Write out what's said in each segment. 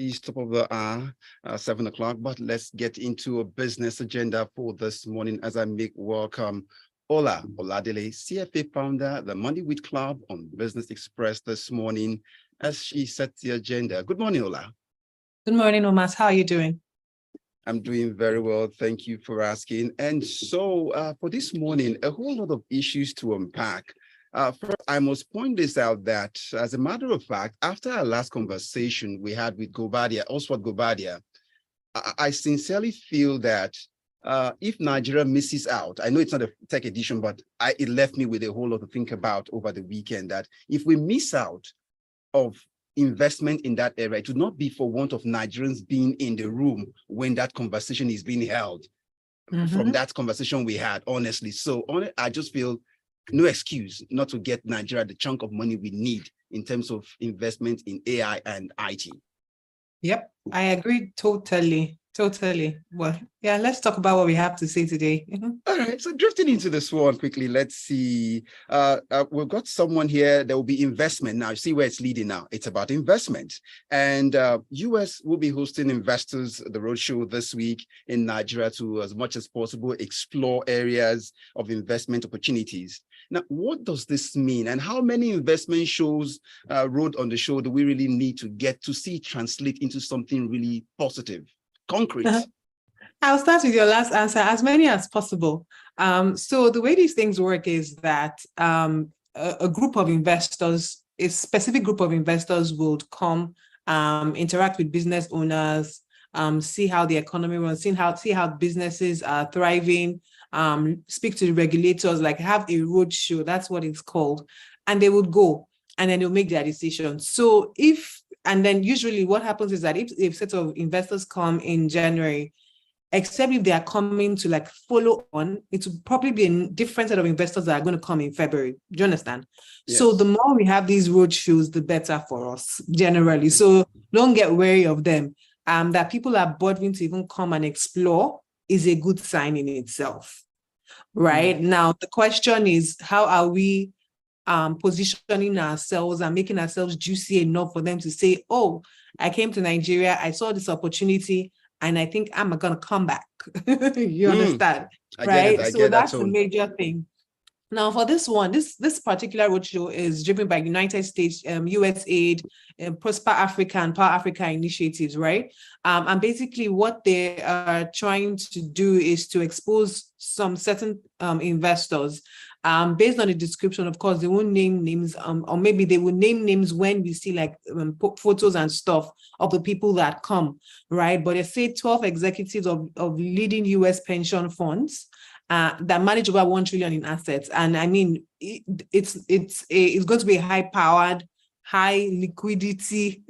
It's top of the hour, 7 o'clock, but let's get into a business agenda for this morning as I make welcome Oladele, CFA founder, the Money with Club on Business Express this morning as she sets the agenda. Good morning, Ola. Good morning, Omas. How are you doing? I'm doing very well. Thank you for asking. And so for this morning, a whole lot of issues to unpack. First, I must point this out that, as a matter of fact, after our last conversation we had with Oswald Gobadia, I sincerely feel that if Nigeria misses out, I know it's not a tech edition, but it left me with a whole lot to think about over the weekend, that if we miss out of investment in that area, it would not be for want of Nigerians being in the room when that conversation is being held. From that conversation we had, honestly. So I just feel no excuse not to get Nigeria the chunk of money we need in terms of investment in AI and IT. Yep, I agree totally. Well, yeah, let's talk about what we have to say today. All right, so drifting into this one quickly, let's see. We've got someone here. There will be investment now. See where it's leading now. It's about investment. And US will be hosting investors, the Roadshow this week in Nigeria to, as much as possible, explore areas of investment opportunities. Now, what does this mean? And how many investment shows, Road on the Show, do we really need to get to see translate into something really positive? Concrete. I'll start with your last answer, as many as possible. So the way these things work is that a group of investors, a specific group of investors would come, interact with business owners, see how the economy runs, see how businesses are thriving, speak to the regulators, like have a roadshow, that's what it's called. And they would go and then they'll make their decisions. So and then usually what happens is that if a set of investors come in January, except if they are coming to like follow on, it will probably be a different set of investors that are going to come in February. Do you understand? Yes. So the more we have these roadshows, the better for us generally. So don't get wary of them. That people are bothering to even come and explore is a good sign in itself, right? Now, the question is, how are we positioning ourselves and making ourselves juicy enough for them to say, oh, I came to Nigeria, I saw this opportunity, and I think I'm going to come back. You understand? Right? So that's a major thing. Now, for this one, this particular roadshow is driven by United States, USAID, Prosper Africa, and Power Africa initiatives, right? And basically what they are trying to do is to expose some certain investors. Based on the description, of course, they won't name names, or maybe they will name names when we see like photos and stuff of the people that come, right? But they say 12 executives of leading US pension funds that manage over 1 trillion in assets. And I mean, it's going to be a high-powered, high liquidity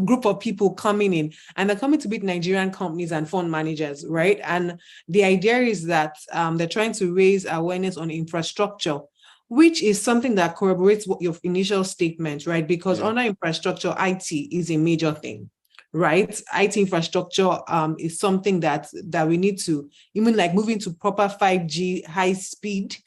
group of people coming in, and they're coming to meet Nigerian companies and fund managers, right? And the idea is that they're trying to raise awareness on infrastructure, which is something that corroborates what your initial statement, right? Because under infrastructure, IT is a major thing, right? IT infrastructure is something that we need to, even like moving to proper 5G high-speed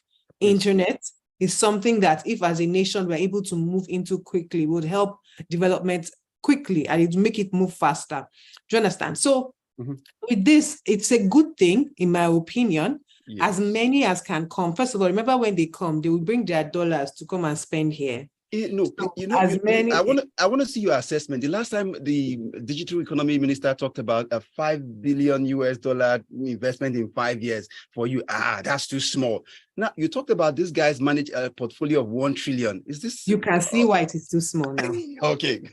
internet is something that if as a nation we're able to move into quickly would help development quickly, and it make it move faster. Do you understand? So with this, it's a good thing, in my opinion, as many as can come. First of all, remember when they come, they will bring their dollars to come and spend here. I want to see your assessment. The last time the digital economy minister talked about a $5 billion investment in 5 years for you. That's too small. Now you talked about these guys manage a portfolio of 1 trillion. Is this? You can see why it is too small now. Okay.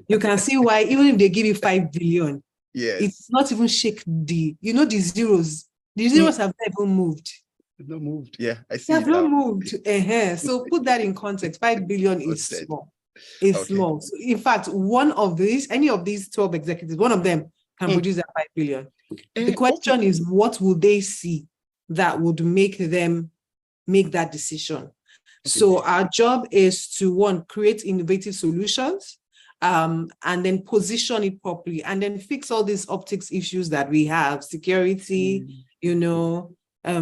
You can see why, even if they give you 5 billion, it's not even shake the zeros. The zeros have not even moved. Not moved. Yeah, I see. They have not moved. So put that in context. 5 billion is small. It's small. So in fact, any of these 12 executives, one of them can produce that 5 billion. The question is, what will they see that would make them make that decision? So our job is to, one, create innovative solutions, and then position it properly, and then fix all these optics issues that we have, security,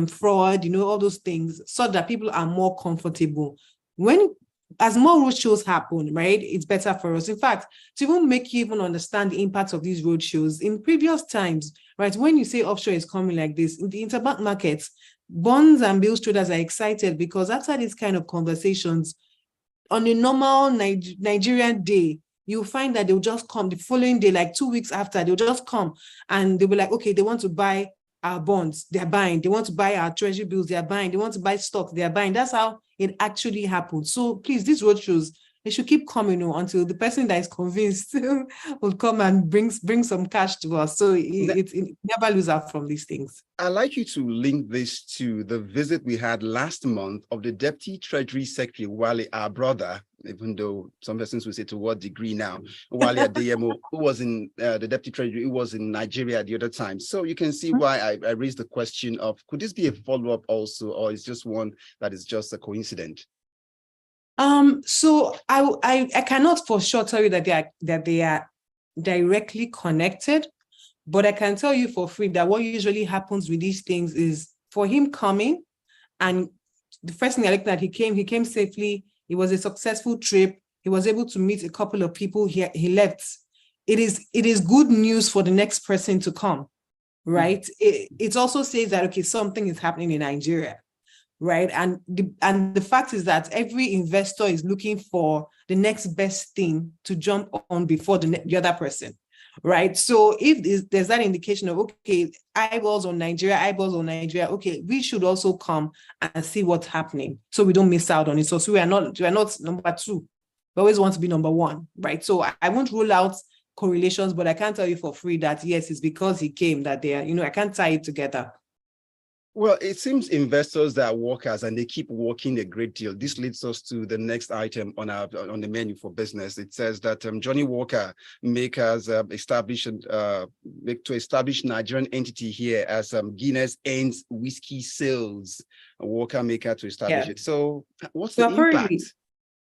fraud, all those things, so that people are more comfortable. When as more roadshows happen, right, it's better for us. In fact, to even make you even understand the impact of these roadshows, in previous times, right, when you say offshore is coming like this, in the interbank markets, bonds and bills traders are excited because after these kind of conversations, on a normal Nigerian day, you'll find that they'll just come the following day, like 2 weeks after, they'll just come and they'll be like, okay, they want to buy our bonds, they're buying. They want to buy our treasury bills, they're buying. They want to buy stocks, they're buying. That's how it actually happens. So please, these roadshows, they should keep coming until the person that is convinced will come and bring some cash to us. So it never lose out from these things. I'd like you to link this to the visit we had last month of the Deputy Treasury Secretary, Wale, our brother, even though some persons will say to what degree now, Wale Adeyemo, who was in the Deputy Treasury, who was in Nigeria the other time. So you can see why I raised the question of, could this be a follow-up also, or is just one that is just a coincidence? So I cannot for sure tell you that they are directly connected, but I can tell you for free that what usually happens with these things is for him coming, and the first thing I looked at, he came safely. It was a successful trip. He was able to meet a couple of people. He left. It is good news for the next person to come, right? It also says that, okay, something is happening in Nigeria, right? And the fact is that every investor is looking for the next best thing to jump on before the other person, right? So if there's that indication of, okay, eyeballs on Nigeria, okay, we should also come and see what's happening so we don't miss out on it. So we are not number two. We always want to be number one, right? So I won't rule out correlations, but I can't tell you for free that yes, it's because he came that they are, I can't tie it together. Well, it seems investors that are workers and they keep working a great deal. This leads us to the next item on the menu for business. It says that Johnny Walker makers establish Nigerian entity here as Guinness ends whiskey sales. A Walker maker to establish it. So what's the impact?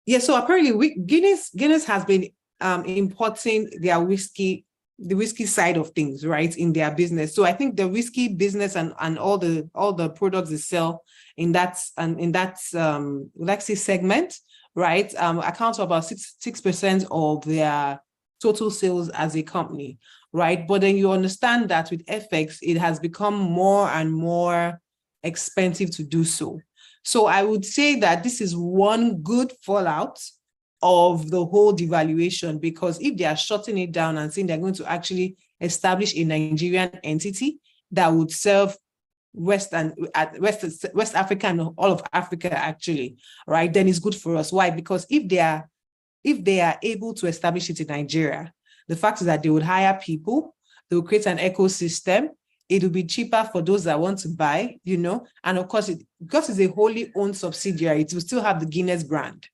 Yeah, so apparently Guinness has been importing their whiskey, the whiskey side of things, right, in their business. So I think the whiskey business and all the products they sell in that segment, right, accounts for about 6% of their total sales as a company, right? But then you understand that with FX, it has become more and more expensive to do so. So I would say that this is one good fallout of the whole devaluation, because if they are shutting it down and saying they're going to actually establish a Nigerian entity that would serve West Africa and all of Africa actually, right, then it's good for us. Why? Because if they are able to establish it in Nigeria, the fact is that they would hire people, they will create an ecosystem. It will be cheaper for those that want to buy, and of course, because it's a wholly owned subsidiary, it will still have the Guinness brand,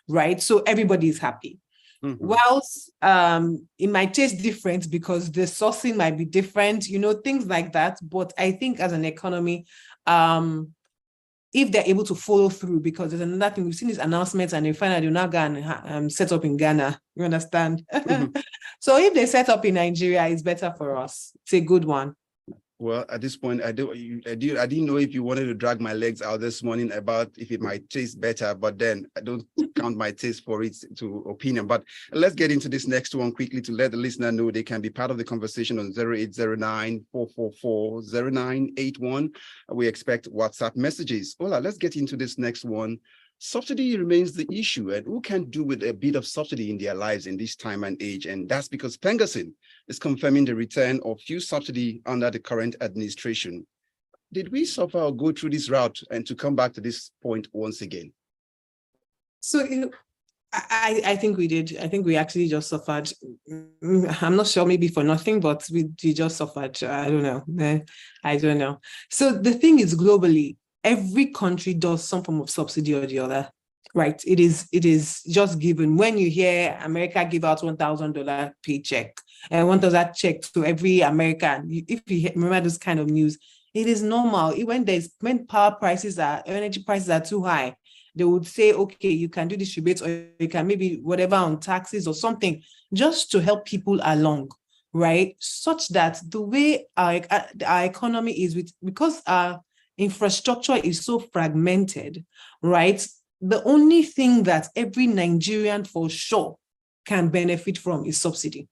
right? So everybody is happy. Whilst it might taste different because the sourcing might be different, things like that. But I think as an economy, if they're able to follow through, because there's another thing, we've seen these announcements and they find out they're not going to set up in Ghana, you understand? So if they set up in Nigeria, it's better for us. It's a good one. Well, at this point, I didn't know if you wanted to drag my legs out this morning about if it might taste better, but then I don't count my taste for it to opinion. But let's get into this next one quickly to let the listener know they can be part of the conversation on 0809-444-0981. We expect WhatsApp messages. Ola, let's get into this next one. Subsidy remains the issue, and who can do with a bit of subsidy in their lives in this time and age? And that's because Pengasyn is confirming the return of fuel subsidy under the current administration. Did we suffer or go through this route and to come back to this point once again? So, I think we did. I think we actually just suffered. I'm not sure, maybe for nothing, but we just suffered. I don't know. So the thing is, globally, every country does some form of subsidy or the other, right? It is just given. When you hear America give out $1,000 paycheck and $1,000 check to every American, if you remember this kind of news, it is normal. When energy prices are too high, they would say, okay, you can do this rebate, or you can maybe whatever on taxes or something, just to help people along, right? Such that the way our economy is, because our infrastructure is so fragmented, right? the only thing that every Nigerian for sure can benefit from is subsidy.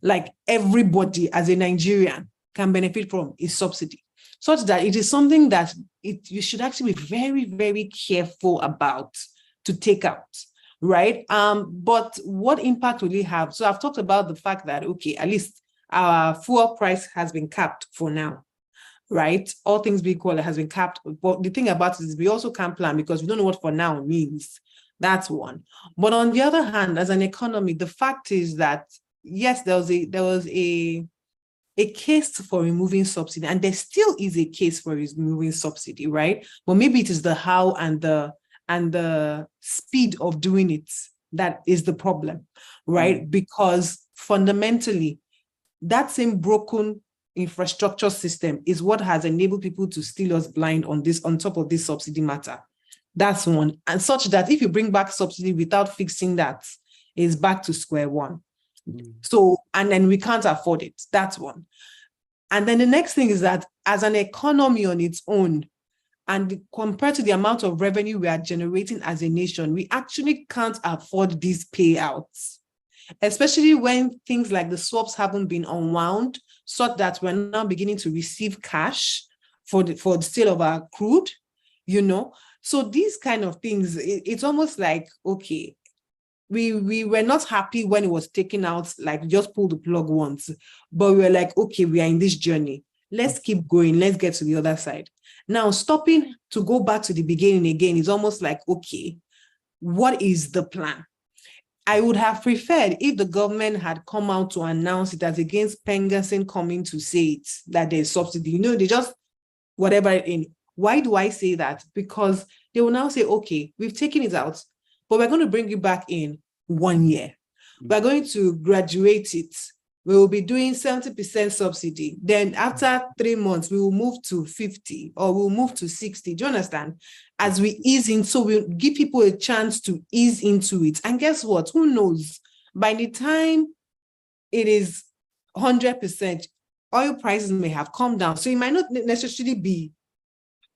Like everybody as a Nigerian can benefit from is subsidy, such that it is something that you should actually be very, very careful about to take out, right? But what impact will it have? So I've talked about the fact that, okay, at least our fuel price has been capped for now, right? All things being equal, it has been capped. But the thing about it is we also can't plan because we don't know what for now means. That's one. But on the other hand, as an economy, the fact is that yes, there was a case for removing subsidy, and there still is a case for removing subsidy, right? But maybe it is the how and the speed of doing it that is the problem, right? Because fundamentally, that same broken infrastructure system is what has enabled people to steal us blind on top of this subsidy matter. That's one. And such that if you bring back subsidy without fixing that, it's back to square one. So, and then we can't afford it. That's one. And then the next thing is that as an economy on its own, and compared to the amount of revenue we are generating as a nation, we actually can't afford these payouts, especially when things like the swaps haven't been unwound, so that we're now beginning to receive cash for the sale of our crude, So these kind of things, it's almost like, okay, we were not happy when it was taken out, like just pull the plug once, but we were like, okay, we are in this journey. Let's keep going. Let's get to the other side. Now, stopping to go back to the beginning again is almost like, okay, what is the plan? I would have preferred if the government had come out to announce it as against Pengerson coming to say it, that there's subsidy. They just whatever in. Why do I say that? Because they will now say, okay, we've taken it out, but we're going to bring it back in 1 year. We're going to graduate it. We will be doing 70% subsidy. Then after 3 months, we will move to 50 or we'll move to 60. Do you understand? As we ease in, so we'll give people a chance to ease into it. And guess what? Who knows? By the time it is 100%, oil prices may have come down. So it might not necessarily be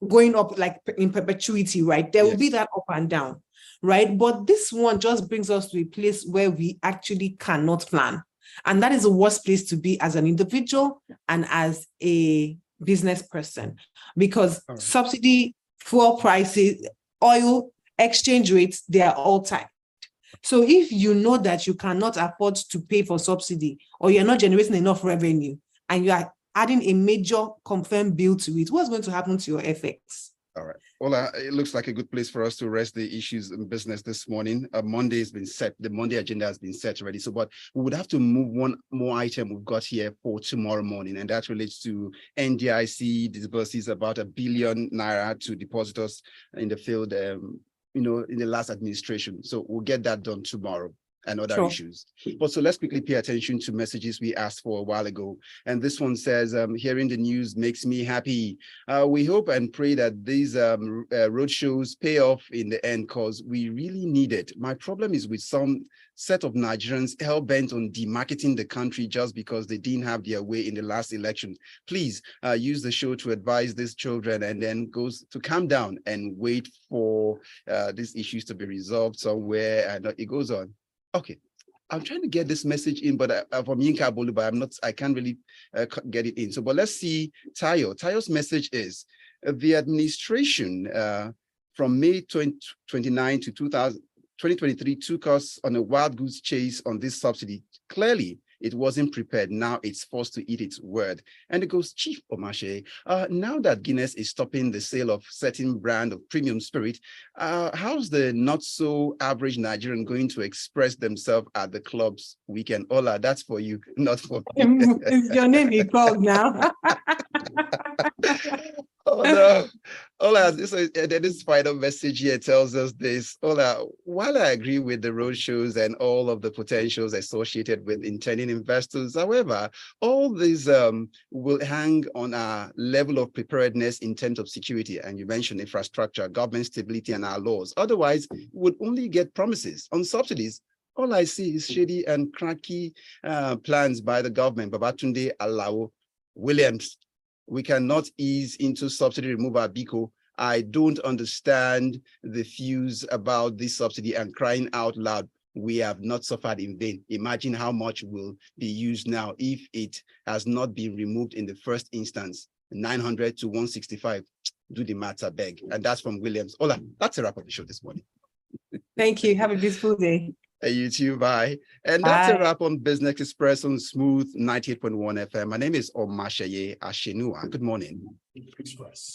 going up like in perpetuity, right? There will be that up and down, right? But this one just brings us to a place where we actually cannot plan. And that is the worst place to be as an individual and as a business person, because subsidy, fuel prices, oil, exchange rates, they are all tight. So if you know that you cannot afford to pay for subsidy, or you're not generating enough revenue, and you are adding a major confirmed bill to it, what's going to happen to your FX? All right. Well, it looks like a good place for us to rest the issues in business this morning. Monday has been set. The Monday agenda has been set already. So, but we would have to move one more item we've got here for tomorrow morning, and that relates to NDIC disburses about ₦1 billion to depositors in the field, in the last administration. So we'll get that done tomorrow and other issues. But so let's quickly pay attention to messages we asked for a while ago. And this one says, hearing the news makes me happy. We hope and pray that these road shows pay off in the end, because we really need it. My problem is with some set of Nigerians hell-bent on demarketing the country just because they didn't have their way in the last election. Please use the show to advise these children, and then goes to calm down and wait for these issues to be resolved somewhere. And it goes on. Okay, I'm trying to get this message in, but from Yinka Bolu, but I can't really get it in. So, but let's see Tayo. Tayo's message is, the administration from May 29 to 2023 took us on a wild goose chase on this subsidy. Clearly, it wasn't prepared. Now it's forced to eat its word. And it goes, Chief Omashe, now that Guinness is stopping the sale of certain brand of premium spirit, how's the not so average Nigerian going to express themselves at the clubs weekend? Ola, that's for you, not for me. Is your name be called now? Oh no. Ola, this final message here tells us this. Ola, while I agree with the roadshows and all of the potentials associated with intending investors, however, all these will hang on our level of preparedness in terms of security. And you mentioned infrastructure, government stability, and our laws. Otherwise, we would only get promises on subsidies. All I see is shady and cracky plans by the government. Babatunde Alao Williams. We cannot ease into subsidy removal, Biko. I don't understand the views about this subsidy, and crying out loud, we have not suffered in vain. Imagine how much will be used now if it has not been removed in the first instance. 900 to 165. Do the maths, I beg. And that's from Williams. Ola, that's a wrap of the show this morning. Thank you. Have a beautiful day. You too, bye. And that's a wrap on Business Express on Smooth 98.1 FM. My name is Omatseye Atsenuwa. Good morning. Express.